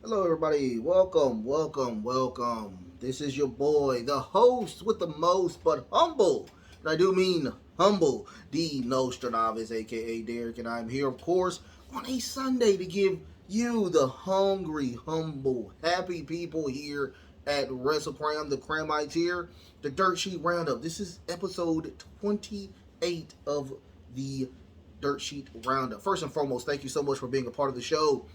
Hello, everybody. Welcome. This is your boy, the host with the most, but humble. And I do mean humble, the Nostradamus, aka Derek, and I'm here, of course, on a Sunday to give you, the hungry, humble, happy people here at WrestleCram, the Cramites here, the Dirtsheet Roundup. This is episode 28 of the Dirtsheet Roundup. First and foremost, thank you so much for being a part of the show.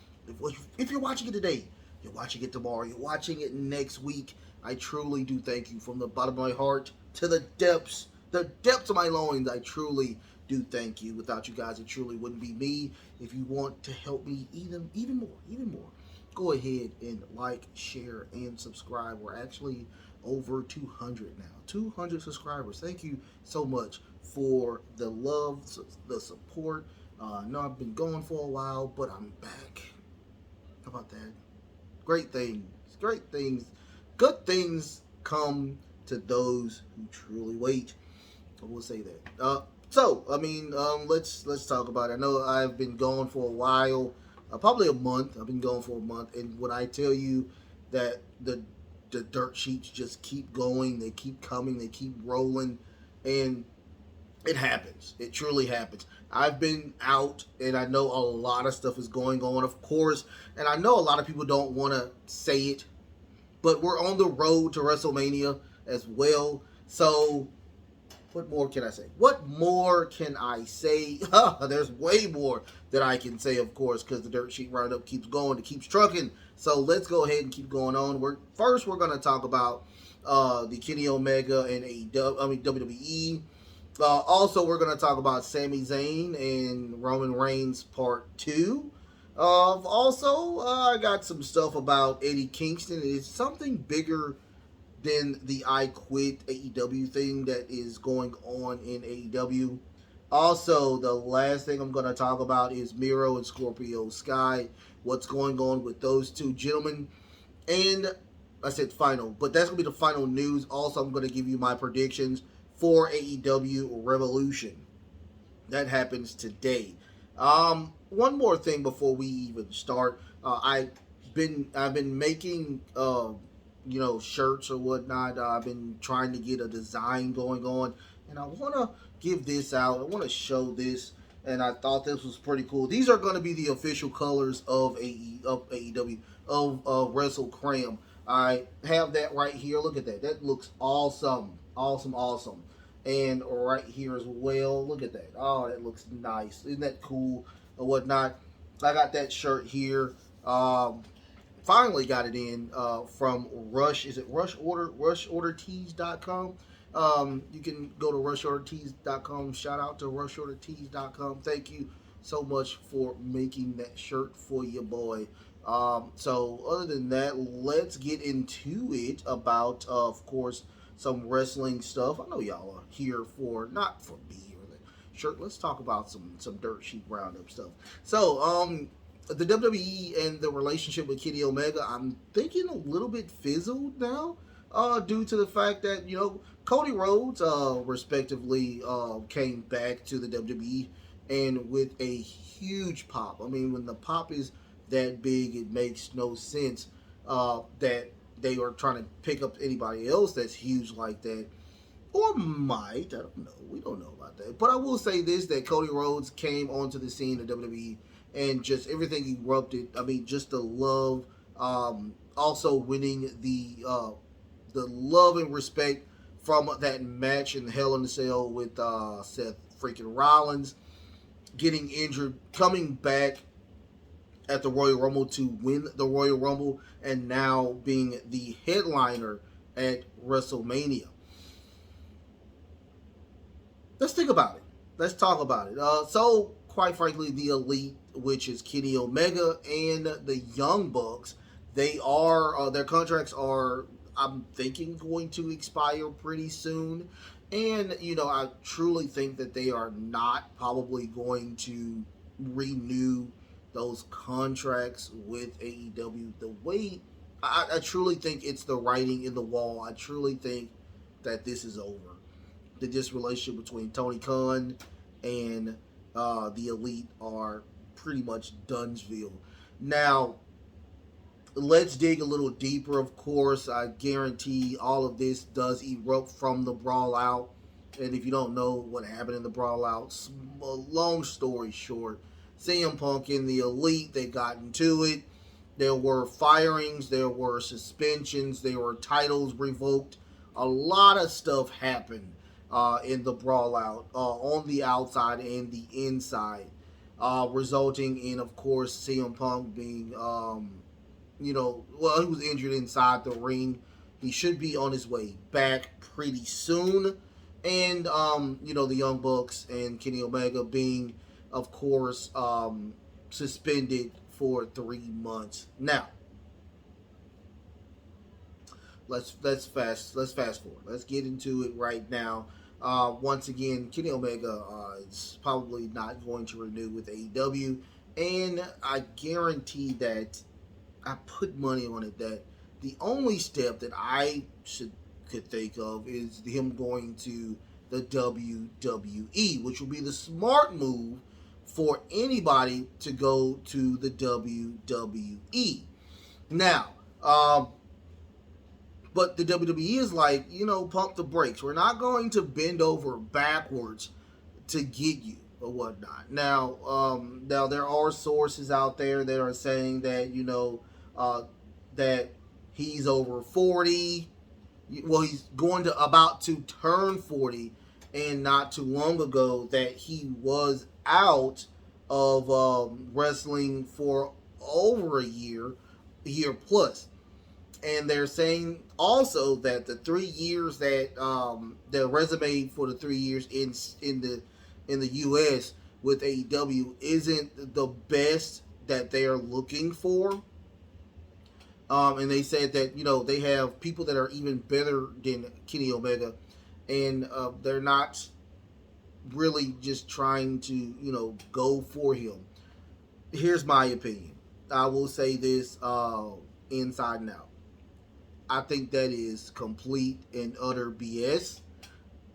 If you're watching it today, you're watching it tomorrow, you're watching it next week, I truly do thank you from the bottom of my heart to the depths of my loins. I truly do thank you. Without you guys, it truly wouldn't be me. If you want to help me even more, go ahead and like, share, and subscribe. We're actually over 200 now. 200 subscribers. Thank you so much for the love, the support. I know I've been going for a while, but I'm back. How about that? Great things. Good things come to those who truly wait. I will say that. Let's talk about it. I know I've been gone for a while, probably a month. I've been gone for a month, and when I tell you that the dirt sheets just keep going, they keep coming, they keep rolling, and it happens. It truly happens. I've been out, and I know a lot of stuff is going on, of course, and I know a lot of people don't want to say it, but we're on the road to WrestleMania as well. So, what more can I say? What more can I say? There's way more that I can say, of course, because the Dirt Sheet Roundup keeps going, it keeps trucking. So let's go ahead and keep going on. We're going to talk about the Kenny Omega and WWE. Also, we're going to talk about Sami Zayn and Roman Reigns Part 2. I got some stuff about Eddie Kingston. It's something bigger than the I Quit AEW thing that is going on in AEW. Also, the last thing I'm going to talk about is Miro and Scorpio Sky. What's going on with those two gentlemen. And I said final, but that's going to be the final news. Also, I'm going to give you my predictions for AEW Revolution. That happens today. One more thing before we even start. I've been making shirts or whatnot. I've been trying to get a design going on, and I want to give this out. I want to show this, and I thought this was pretty cool. These are going to be the official colors of AEW of WrestleCram. I have that right here. Look at that. That looks awesome. Awesome. And right here as well. Look at that. Oh, that looks nice. Isn't that cool or whatnot? I got that shirt here. Finally got it in from Rush. Is it Rush Order? RushOrderTees.com. You can go to RushOrderTees.com. Shout out to RushOrderTees.com. Thank you so much for making that shirt for your boy. So other than that, let's get into it about, of course, some wrestling stuff. I know y'all are here for, not for me or the shirt. Let's talk about some Dirt Sheet Roundup stuff. So, the WWE and the relationship with Kenny Omega, I'm thinking a little bit fizzled now, due to the fact that, Cody Rhodes, respectively, came back to the WWE and with a huge pop. I mean, when the pop is that big, it makes no sense that they are trying to pick up anybody else that's huge like that. Or might. I don't know. We don't know about that. But I will say this, that Cody Rhodes came onto the scene of WWE and just everything erupted. I mean, just the love. Also winning the love and respect from that match in Hell in a Cell with Seth freaking Rollins. Getting injured, coming back at the Royal Rumble to win the Royal Rumble, and now being the headliner at WrestleMania. Let's think about it. Let's talk about it. So, quite frankly, the Elite, which is Kenny Omega and the Young Bucks, they are their contracts are, I'm thinking, going to expire pretty soon. And, I truly think that they are not probably going to renew those contracts with AEW. The way I truly think it's the writing in the wall. I truly think that this is over. That this relationship between Tony Khan and the Elite are pretty much Dunsville. Now, Let's dig a little deeper, of course. I guarantee all of this does erupt from the brawl out. And if you don't know what happened in the brawl out, long story short, CM Punk and the Elite, they got into it. There were firings, there were suspensions, there were titles revoked. A lot of stuff happened in the brawl out on the outside and the inside, resulting in, of course, CM Punk being he was injured inside the ring. He should be on his way back pretty soon. And, the Young Bucks and Kenny Omega being, of course, suspended for 3 months. Now, let's fast forward. Let's get into it right now. Once again, Kenny Omega is probably not going to renew with AEW, and I guarantee that I put money on it that the only step that I could think of is him going to the WWE, which would be the smart move for anybody to go to the WWE. Now, but the WWE is like, pump the brakes. We're not going to bend over backwards to get you or whatnot. Now there are sources out there that are saying that, that he's over 40. Well, he's about to turn 40, and not too long ago that he was out of wrestling for over a year plus. And they're saying also that the 3 years that the resume for the 3 years in the U.S. with AEW isn't the best that they are looking for. And they said that they have people that are even better than Kenny Omega, and they're not really just trying to go for him. Here's my opinion. I will say this inside and out. I think that is complete and utter BS.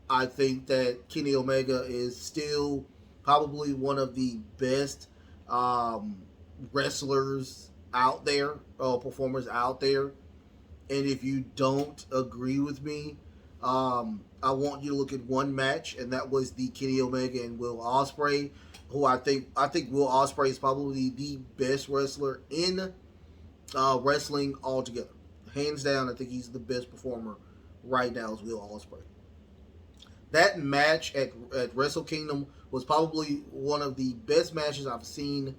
I think that Kenny Omega is still probably one of the best wrestlers out there, performers out there. And if you don't agree with me, I want you to look at one match, and that was the Kenny Omega and Will Ospreay, who I think Will Ospreay is probably the best wrestler in wrestling altogether. Hands down, I think he's the best performer right now is Will Ospreay. That match at Wrestle Kingdom was probably one of the best matches I've seen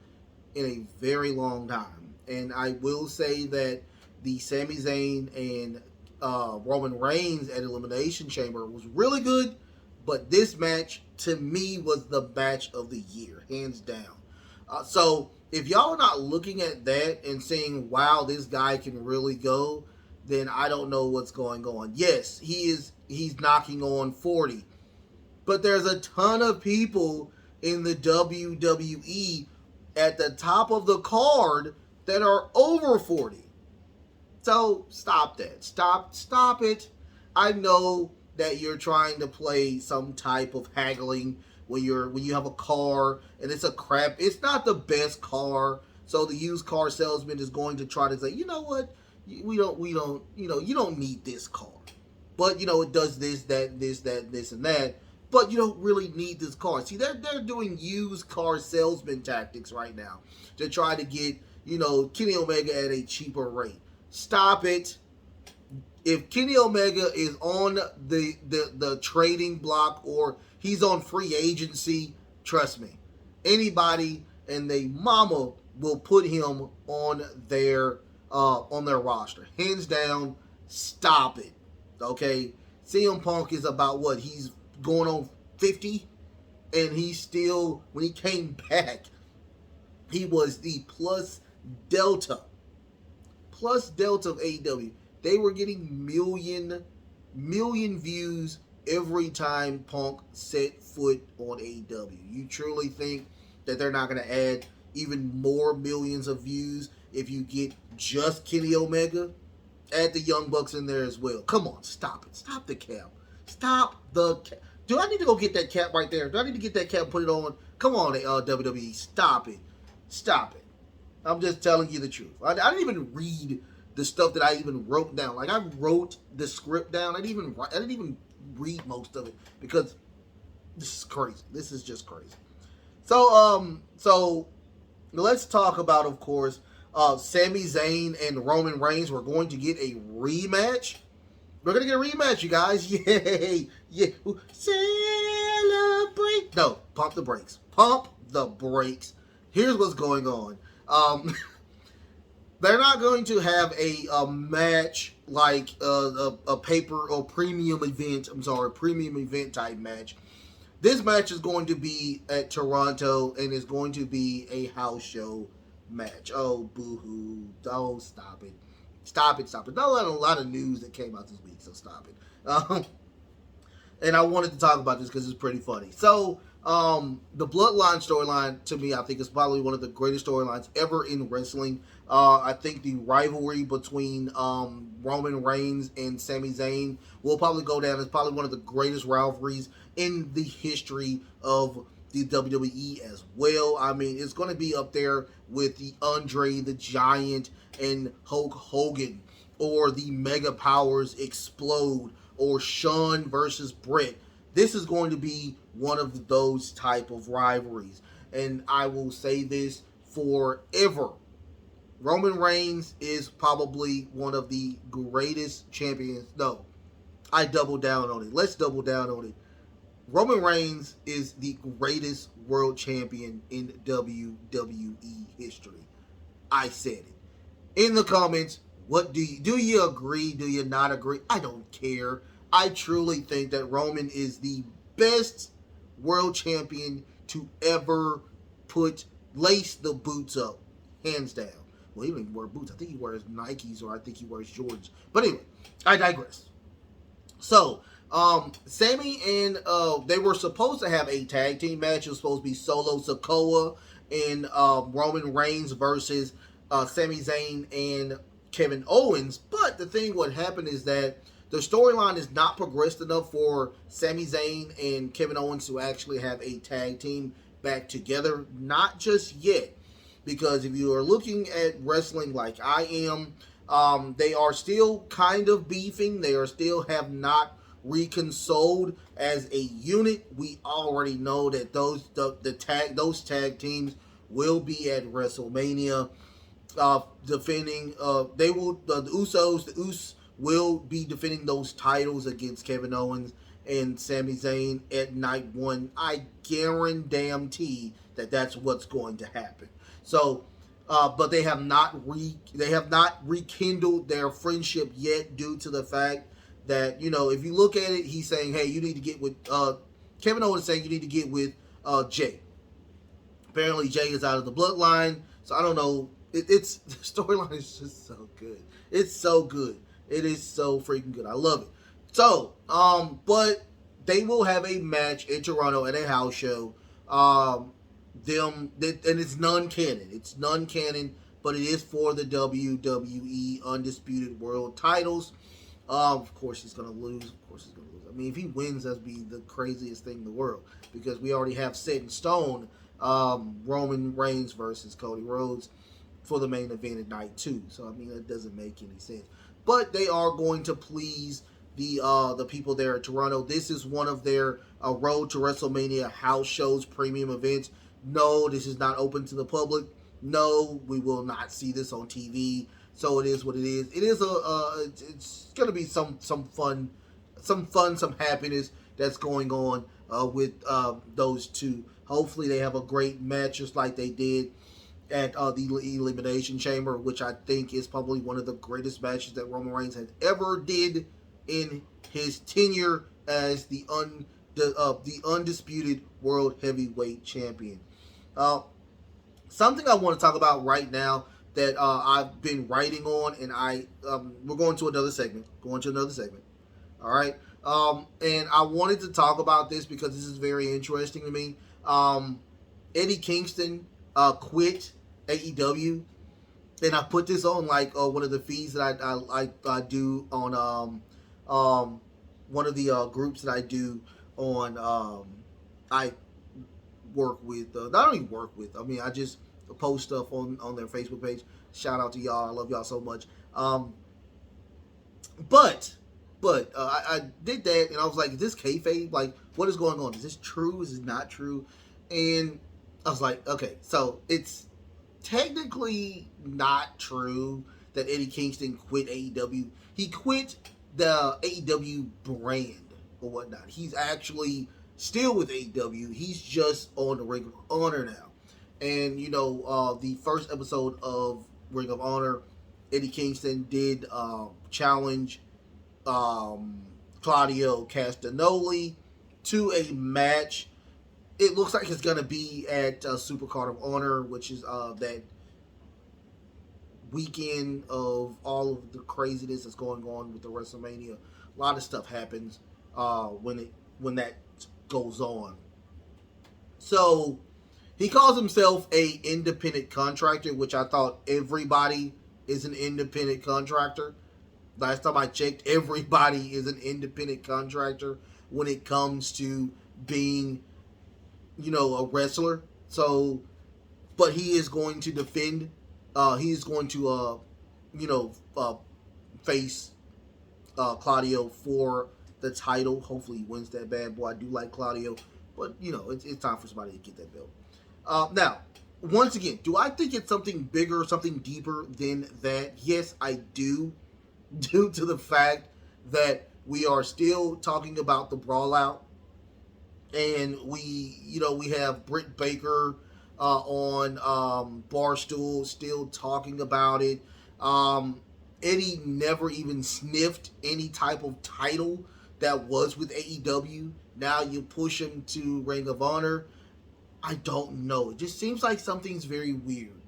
in a very long time. And I will say that the Sami Zayn and Roman Reigns at Elimination Chamber was really good, but this match, to me, was the match of the year, hands down. So if y'all are not looking at that and saying, wow, this guy can really go, then I don't know what's going on. Yes, he's knocking on 40. But there's a ton of people in the WWE at the top of the card that are over 40. So stop that. Stop it. I know that you're trying to play some type of haggling when you have a car and it's not the best car. So the used car salesman is going to try to say, you know what? You don't need this car. But it does this, that, this, and that. But you don't really need this car. See, they're doing used car salesman tactics right now to try to get, Kenny Omega at a cheaper rate. Stop it. If Kenny Omega is on the trading block or he's on free agency, trust me, anybody and their mama will put him on their roster. Hands down, stop it. Okay? CM Punk is about what? He's going on 50, and he's still, when he came back, he was the plus delta of AEW. They were getting million views every time Punk set foot on AEW. You truly think that they're not going to add even more millions of views if you get just Kenny Omega? Add the Young Bucks in there as well. Come on, stop it. Stop the cap. Stop the cap. Do I need to go get that cap right there? Do I need to get that cap and put it on? Come on, WWE. Stop it. Stop it. I'm just telling you the truth. I didn't even read the stuff that I even wrote down. Like I wrote the script down. I didn't even read most of it because this is crazy. This is just crazy. So let's talk about, of course, Sami Zayn and Roman Reigns. We're going to get a rematch. We're gonna get a rematch, you guys. Yay! Yeah. Celebrate. No, pump the brakes. Pump the brakes. Here's what's going on. They're not going to have a match like a paper or premium event. I'm sorry, premium event type match. This match is going to be at Toronto and is going to be a house show match. Oh, boo-hoo. Oh, stop it. Stop it, stop it. Not a lot of news that came out this week, so stop it. And I wanted to talk about this because it's pretty funny. So, the Bloodline storyline, to me, I think is probably one of the greatest storylines ever in wrestling. I think the rivalry between Roman Reigns and Sami Zayn will probably go down as probably one of the greatest rivalries in the history of the WWE as well. I mean, it's going to be up there with the Andre the Giant and Hulk Hogan, or the Mega Powers Explode, or Shawn versus Brett. This is going to be one of those type of rivalries. And I will say this forever. Roman Reigns is probably one of the greatest champions. No, I double down on it. Let's double down on it. Roman Reigns is the greatest world champion in WWE history. I said it. In the comments, what do you agree? Do you not agree? I don't care. I truly think that Roman is the best world champion to ever lace the boots up, hands down. Well, he don't even wear boots. I think he wears Nikes, or I think he wears Jordans. But anyway, I digress. So, Sammy and they were supposed to have a tag team match. It was supposed to be Solo Sikoa and Roman Reigns versus Sami Zayn and Kevin Owens. But the thing what happened is that the storyline is not progressed enough for Sami Zayn and Kevin Owens to actually have a tag team back together. Not just yet. Because if you are looking at wrestling like I am, they are still kind of beefing. They are still have not reconsoled as a unit. We already know that those tag teams will be at WrestleMania, defending. The Usos will be defending those titles against Kevin Owens and Sami Zayn at night one. I guarantee that that's what's going to happen. So, but they have not rekindled their friendship yet, due to the fact that, you know, if you look at it, he's saying, hey, you need to get with Kevin Owens saying you need to get with Jay. Apparently, Jay is out of the bloodline, so I don't know. It's the storyline is just so good. It's so good. It is so freaking good. I love it. So, but they will have a match in Toronto at a house show. And it's non-canon. It's non-canon, but it is for the WWE Undisputed World Titles. Of course he's gonna lose. Of course he's gonna lose. I mean, if he wins, that'd be the craziest thing in the world, because we already have set in stone Roman Reigns versus Cody Rhodes for the main event at night 2. So I mean, that doesn't make any sense. But they are going to please the people there at Toronto. This is one of their Road to WrestleMania house shows, premium events. No, this is not open to the public. No, we will not see this on TV. So it is what it is. It is it's gonna be some fun, some happiness that's going on with those two. Hopefully they have a great match, just like they did at the Elimination Chamber, which I think is probably one of the greatest matches that Roman Reigns has ever did in his tenure as the undisputed World Heavyweight Champion. Something I want to talk about right now that I've been writing on, and we're going to another segment. All right. And I wanted to talk about this because this is very interesting to me. Eddie Kingston quit AEW, and I put this on like one of the feeds that I do on one of the groups that I do on I work with, not only work with, I mean, I just post stuff on their Facebook page. Shout out to y'all. I love y'all so much. But I did that, and I was like, is this kayfabe? Like, what is going on? Is this true? Is it not true? And I was like, okay, so it's technically not true that Eddie Kingston quit AEW. He quit the AEW brand or whatnot. He's actually still with AEW. He's just on the Ring of Honor now. And, the first episode of Ring of Honor, Eddie Kingston did challenge Claudio Castagnoli to a match. It looks like it's going to be at Supercard of Honor, which is that weekend of all of the craziness that's going on with the WrestleMania. A lot of stuff happens when that goes on. So he calls himself a independent contractor, which I thought everybody is an independent contractor. Last time I checked, everybody is an independent contractor when it comes to being, a wrestler. So, but he is going to defend. He's going to, face Claudio for the title. Hopefully he wins that bad boy. I do like Claudio, but, it's time for somebody to get that belt. Now, once again, do I think it's something bigger, something deeper than that? Yes, I do. Due to the fact that we are still talking about the brawl out, and we have Britt Baker on Barstool still talking about it. Eddie never even sniffed any type of title that was with AEW. Now you push him to Ring of Honor. I don't know. It just seems like something's very weird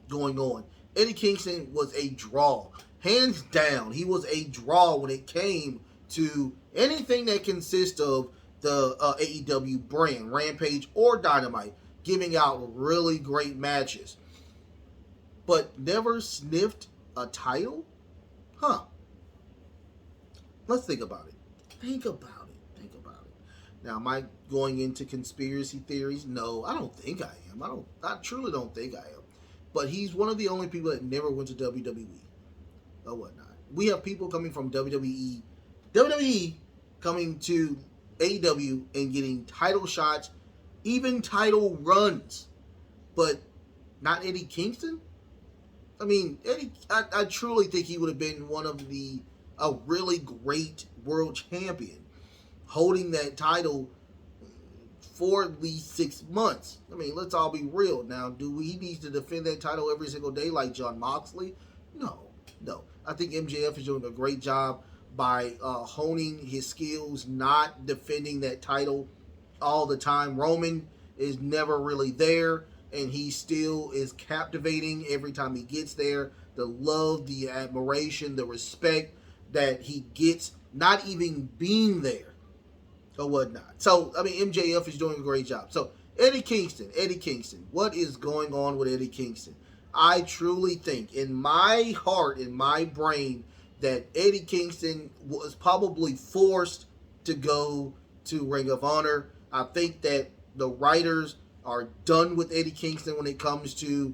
going on. Eddie Kingston was a draw. Hands down, he was a draw when it came to anything that consists of the AEW brand, Rampage or Dynamite, giving out really great matches. But never sniffed a title? Huh. Let's think about it. Think about it. Now, am I going into conspiracy theories? No, I don't think I am. I truly don't think I am. But he's one of the only people that never went to WWE or whatnot. We have people coming from WWE coming to AEW and getting title shots, even title runs, but not Eddie Kingston. I mean, Eddie, I truly think he would have been a really great world champion, holding that title for at least 6 months. I mean, let's all be real. Now, do he need to defend that title every single day like Jon Moxley? No. I think MJF is doing a great job by honing his skills, not defending that title all the time. Roman is never really there, and he still is captivating every time he gets there. The love, the admiration, the respect that he gets, not even being there or whatnot. So, I mean, MJF is doing a great job. So, Eddie Kingston. What is going on with Eddie Kingston? I truly think, in my heart, in my brain, that Eddie Kingston was probably forced to go to Ring of Honor. I think that the writers are done with Eddie Kingston when it comes to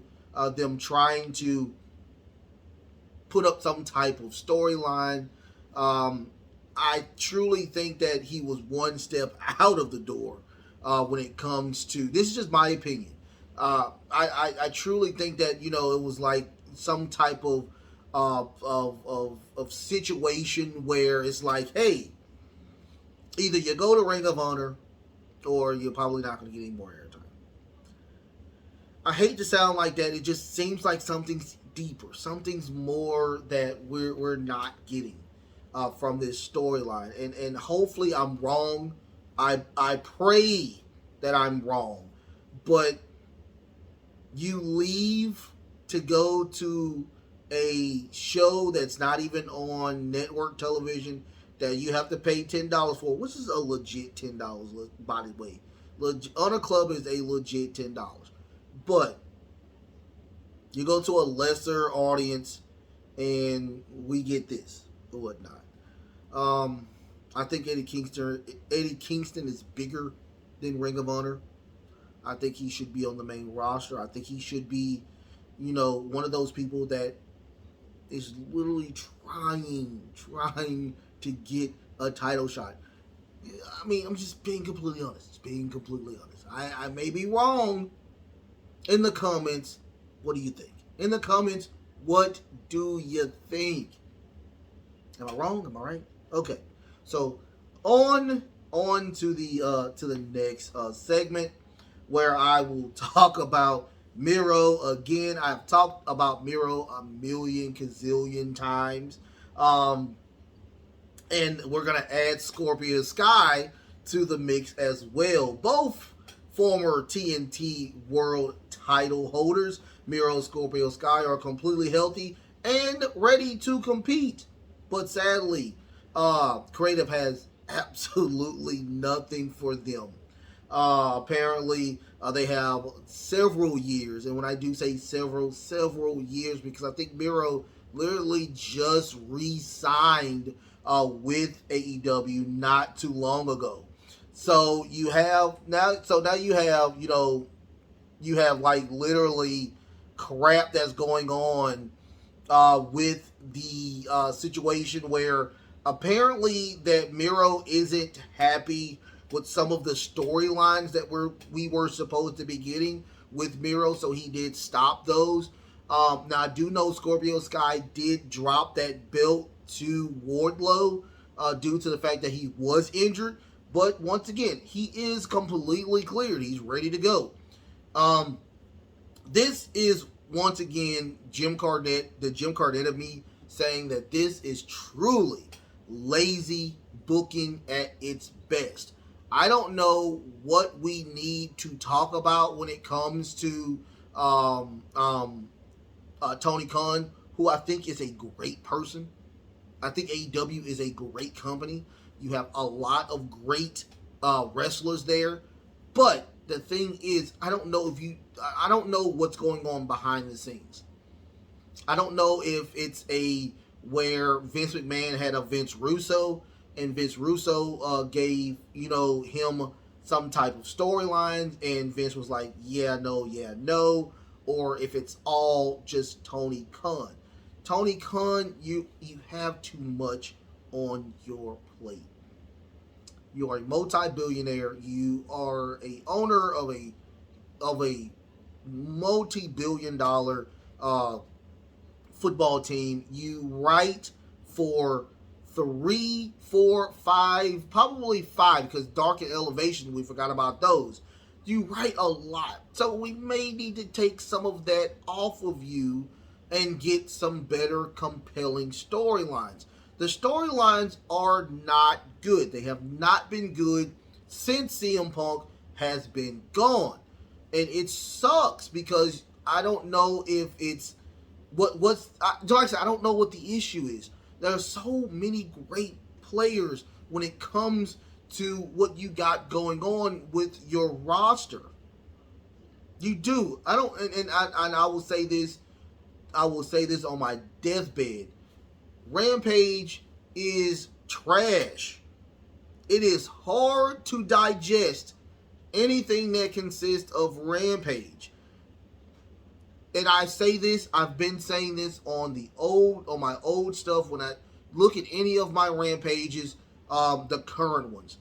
them trying to put up some type of storyline. I truly think that he was one step out of the door when it comes to, this is just my opinion. I truly think that, it was like some type of situation where it's like, hey, either you go to Ring of Honor or you're probably not going to get any more airtime. I hate to sound like that. It just seems like something's deeper, something's more that we're not getting from this storyline, and hopefully I'm wrong. I pray that I'm wrong, but you leave to go to a show that's not even on network television that you have to pay $10 for, which is a legit $10, by the way. Honor Club is a legit $10. But you go to a lesser audience and we get this or whatnot. I think Eddie Kingston is bigger than Ring of Honor. I think he should be on the main roster. I think he should be, one of those people that is literally trying to get a title shot. I mean, I'm just being completely honest. I may be wrong. In the comments, what do you think? In the comments, what do you think? Am I wrong? Am I right? Okay. So on to the next segment where I will talk about Miro again. I've talked about Miro a million gazillion times. And we're going to add Scorpio Sky to the mix as well. Both former TNT World title holders, Miro and Scorpio Sky, are completely healthy and ready to compete. But sadly, Creative has absolutely nothing for them. Apparently, they have several years, and when I do say several years, because I think Miro literally just re-signed with AEW not too long ago. So you have now. So now you have you have like literally crap that's going on with the situation where apparently that Miro isn't happy with some of the storylines that we were supposed to be getting with Miro, so he did stop those. Now I do know Scorpio Sky did drop that belt to Wardlow due to the fact that he was injured, but once again, he is completely cleared. He's ready to go. This is once again Jim Cornette of me saying that this is truly lazy booking at its best. I don't know what we need to talk about when it comes to Tony Khan, who I think is a great person. I think AEW is a great company. You have a lot of great wrestlers there, but the thing is, I don't know what's going on behind the scenes. I don't know if it's where Vince McMahon had a Vince Russo, and Vince Russo gave him some type of storylines, and Vince was like, yeah, no, or if it's all just Tony Khan. Tony Khan, you have too much on your plate. You are a multi-billionaire. You are a owner of a multi-billion-dollar football team. You write for 3, 4, 5, probably 5, because Dark and Elevation, we forgot about those. You write a lot. So we may need to take some of that off of you and get some better, compelling storylines. The storylines are not good. They have not been good since CM Punk has been gone. And it sucks because I don't know if it's like I said, I don't know what the issue is. There are so many great players when it comes to what you got going on with your roster. You do. I don't, and I will say this. I will say this on my deathbed. Rampage is trash. It is hard to digest anything that consists of Rampage. And I say this, I've been saying this on my old stuff when I look at any of my Rampages, the current ones.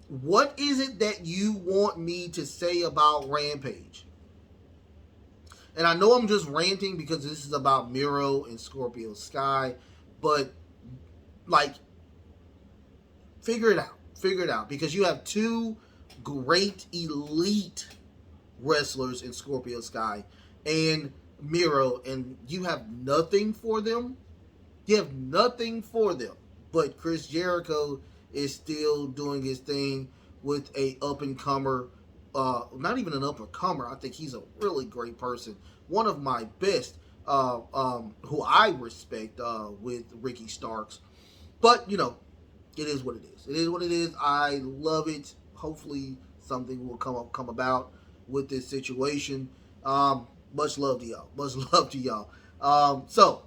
What is it that you want me to say about Rampage? And I know I'm just ranting because this is about Miro and Scorpio Sky, but figure it out, because you have two great elite wrestlers in Scorpio Sky and Miro, and you have nothing for them. But Chris Jericho is still doing his thing with a up-and-comer, not even an up-and-comer. I think he's a really great person. One of my best, who I respect, with Ricky Starks. But, it is what it is. It is what it is. I love it. Hopefully something will come about with this situation. Much love to y'all. So,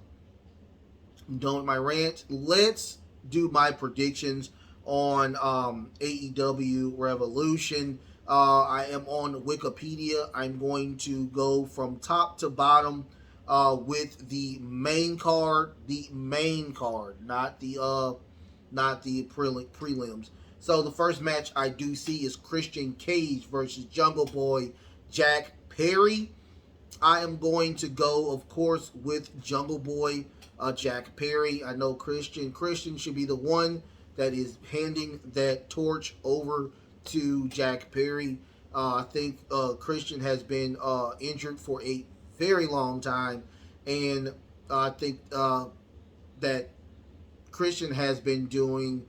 I'm done with my rant. Let's do my predictions on AEW Revolution. I am on Wikipedia. I'm going to go from top to bottom with the main card, not the prelims. So the first match I do see is Christian Cage versus Jungle Boy Jack Perry. I am going to go, of course, with Jungle Boy Jack Perry. I know Christian should be the one that is handing that torch over to Jack Perry. I think Christian has been injured for a very long time, and I think that Christian has been doing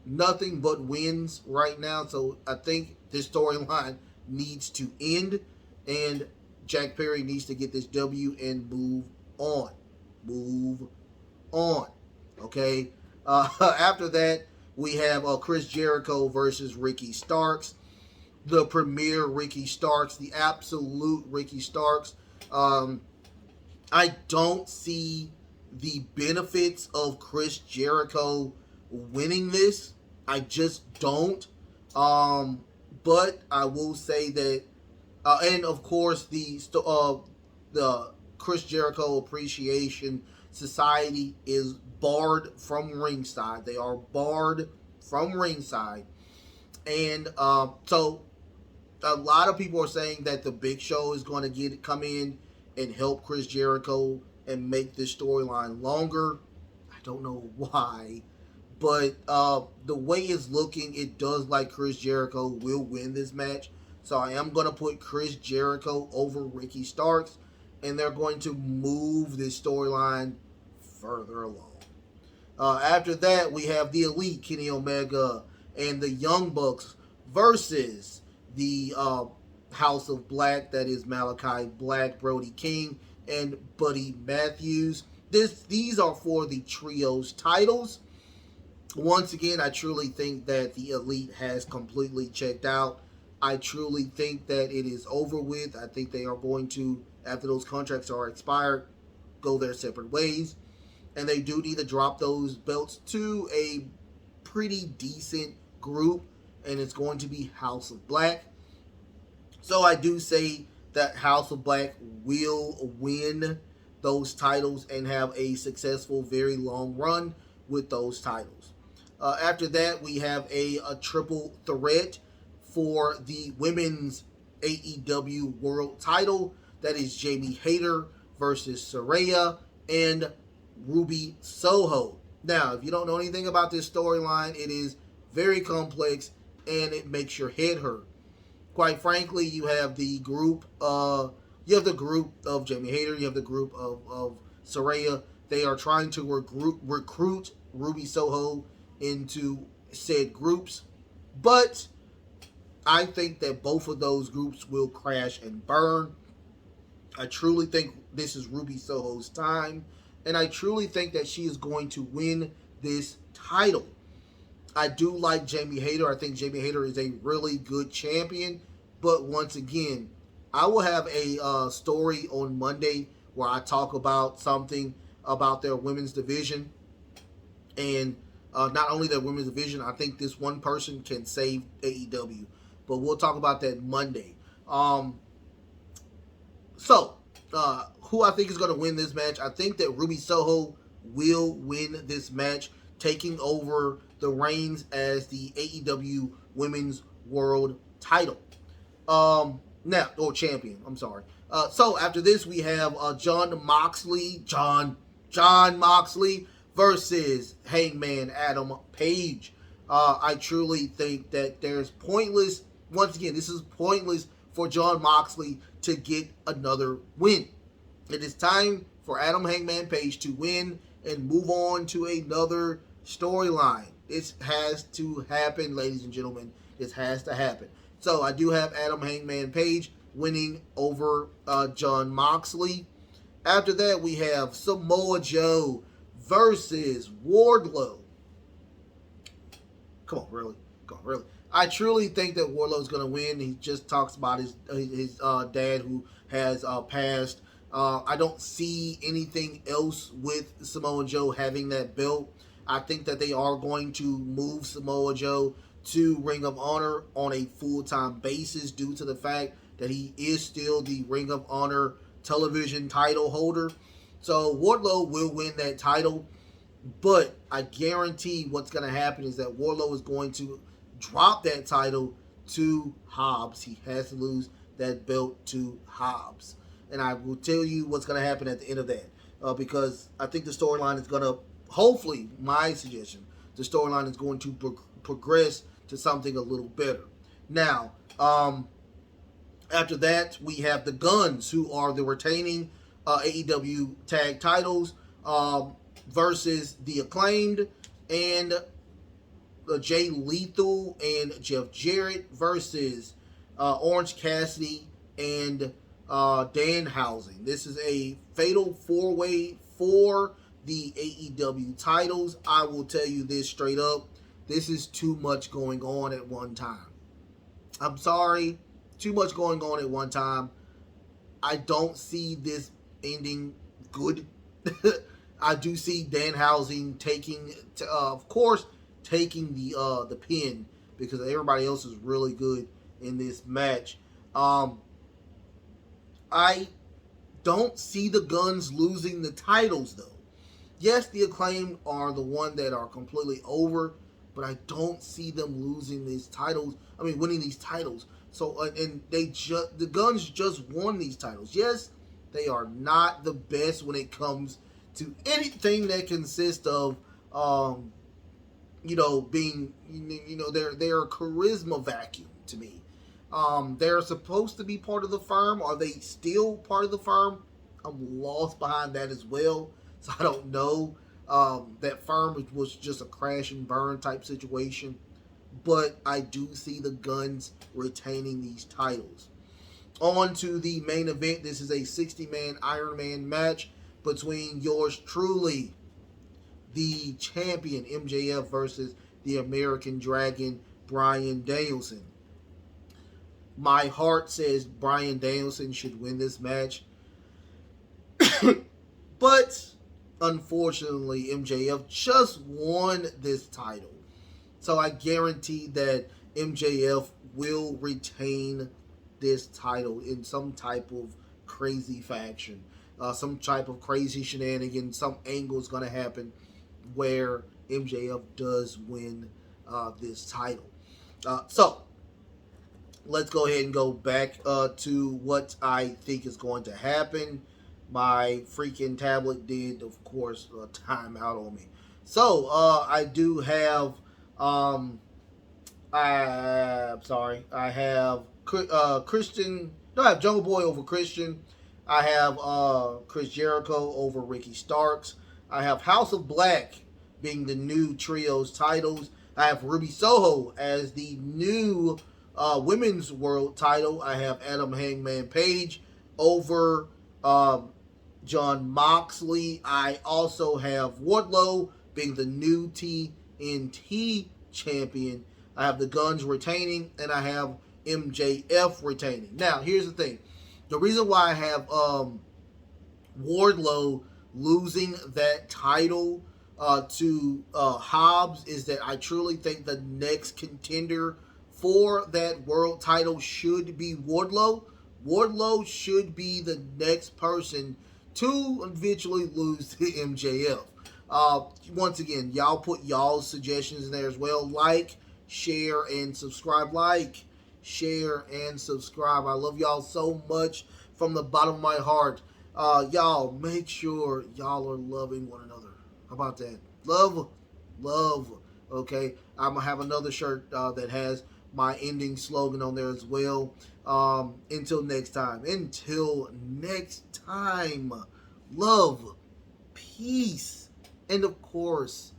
nothing but wins right now. So I think this storyline needs to end, and Jack Perry needs to get this W and move on. Move on. Okay. After that, we have Chris Jericho versus Ricky Starks. The premier Ricky Starks, the absolute Ricky Starks. I don't see the benefits of Chris Jericho winning this. I just don't. But I will say that, and of course the Chris Jericho Appreciation Society is barred from ringside. They are barred from ringside, and so a lot of people are saying that the Big Show is going to come in and help Chris Jericho and make this storyline longer. I don't know why, but the way it's looking, it does like Chris Jericho will win this match. So I am going to put Chris Jericho over Ricky Starks, and they're going to move this storyline further along. After that, we have the Elite, Kenny Omega, and the Young Bucks versus the House of Black, that is Malachi Black, Brody King, and Buddy Matthews. These are for the trios titles. Once again, I truly think that the Elite has completely checked out. I truly think that it is over with. I think they are going to, after those contracts are expired, go their separate ways. And they do need to drop those belts to a pretty decent group, and it's going to be House of Black. So I do say that House of Black will win those titles and have a successful, very long run with those titles. After that, we have a triple threat for the women's AEW World title. That is Jamie Hayter versus Saraya and Ruby Soho. Now, if you don't know anything about this storyline, it is very complex and it makes your head hurt. Quite frankly, you have the group of Jamie Hayter, you have the group of Saraya. They are trying to recruit Ruby Soho into said groups, but I think that both of those groups will crash and burn. I truly think this is Ruby Soho's time, and I truly think that she is going to win this title. I do like Jamie Hayter. I think Jamie Hayter is a really good champion, but once again, I will have a story on Monday where I talk about something about their women's division, and not only their women's division, I think this one person can save AEW. But we'll talk about that Monday. Who I think is going to win this match? I think that Ruby Soho will win this match, taking over the reins as the AEW Women's World Title. Champion. I'm sorry. So after this, we have John Moxley versus Hangman Adam Page. I truly think that there's pointless. Once again, this is pointless for John Moxley to get another win. It is time for Adam Hangman Page to win and move on to another storyline. This has to happen, ladies and gentlemen. This has to happen. So I do have Adam Hangman Page winning over John Moxley. After that, we have Samoa Joe versus Wardlow. Come on, really? I truly think that Wardlow's going to win. He just talks about his dad who has passed. I don't see anything else with Samoa Joe having that belt. I think that they are going to move Samoa Joe to Ring of Honor on a full-time basis due to the fact that he is still the Ring of Honor television title holder. So Wardlow will win that title, but I guarantee what's going to happen is that Wardlow is going to drop that title to Hobbs. He has to lose that belt to Hobbs. And I will tell you what's going to happen at the end of that. Because I think the storyline is going to, hopefully, my suggestion, the storyline is going to progress to something a little better. Now, after that, we have the Guns, who are the retaining AEW tag titles, versus the Acclaimed and Jay Lethal and Jeff Jarrett versus Orange Cassidy and Danhausen. This is a fatal four-way for the AEW titles. I will tell you this straight up. This is too much going on at one time. I'm sorry. Too much going on at one time. I don't see this ending good. I do see Danhausen taking, of course, taking the pin because everybody else is really good in this match. I don't see the Guns losing the titles though. Yes, the Acclaim are the one that are completely over, but I don't see them losing these titles. I mean, winning these titles. So, and the Guns just won these titles. Yes, they are not the best when it comes to anything that consists of, being, they're a charisma vacuum to me. They're supposed to be part of the firm. Are they still part of the firm? I'm lost behind that as well. So I don't know. That firm was just a crash and burn type situation. But I do see the Guns retaining these titles. On to the main event. This is a 60-man Iron Man match between yours truly, the champion MJF versus the American Dragon Bryan Danielson. My heart says Bryan Danielson should win this match. But unfortunately, MJF just won this title. So I guarantee that MJF will retain this title in some type of crazy faction. Some type of crazy shenanigans. Some angle is going to happen where MJF does win this title. So let's go ahead and go back to what I think is going to happen. My freaking tablet did, of course, time out on me. So I do have, I'm sorry, I have Christian. No, I have Jungle Boy over Christian. I have Chris Jericho over Ricky Starks. I have House of Black being the new trios titles. I have Ruby Soho as the new women's world title. I have Adam Hangman Page over John Moxley. I also have Wardlow being the new TNT champion. I have the Guns retaining, and I have MJF retaining. Now, here's the thing. The reason why I have Wardlow losing that title to Hobbs is that I truly think the next contender for that world title should be Wardlow. Wardlow should be the next person to eventually lose to MJF. Once again, y'all put y'all's suggestions in there as well. Like, share, and subscribe. Like, share, and subscribe. I love y'all so much from the bottom of my heart. Y'all, make sure y'all are loving one another. How about that? Love. Okay? I'm going to have another shirt that has my ending slogan on there as well. Until next time. Love, peace, and of course,